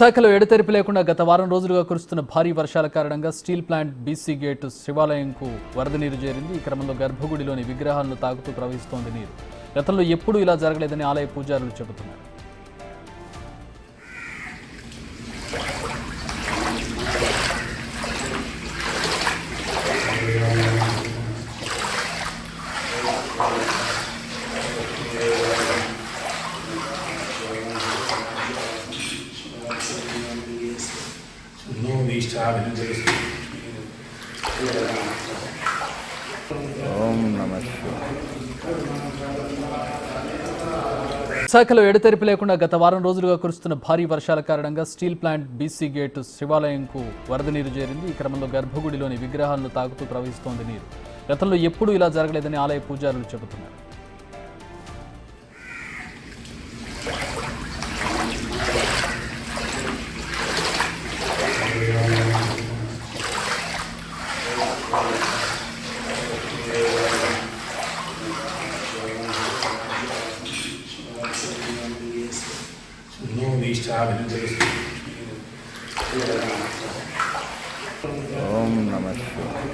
విశాఖలో ఎడతెరిపి లేకుండా గత వారం రోజులుగా కురుస్తున్న భారీ వర్షాల కారణంగా స్టీల్ ప్లాంట్ బీసీ గేట్ శివాలయంకు వరద నీరు చేరింది. ఈ క్రమంలో గర్భగుడిలోని విగ్రహాలను తాగుతూ ప్రవహిస్తోంది నీరు. గతంలో ఎప్పుడూ ఇలా జరగలేదని ఆలయ పూజారులు చెబుతున్నారు. విశాఖలో ఎడతెరిపి లేకుండా గత వారం రోజులుగా కురుస్తున్న భారీ వర్షాల కారణంగా స్టీల్ ప్లాంట్ బీసీ గేట్ శివాలయంకు వరద నీరు చేరింది. ఈ క్రమంలో గర్భగుడిలోని విగ్రహాలను తాగుతూ ప్రవహిస్తోంది నీరు. గతంలో ఎప్పుడూ ఇలా జరగలేదని ఆలయ పూజారులు చెబుతున్నారు. ఓం నమః శివాయ.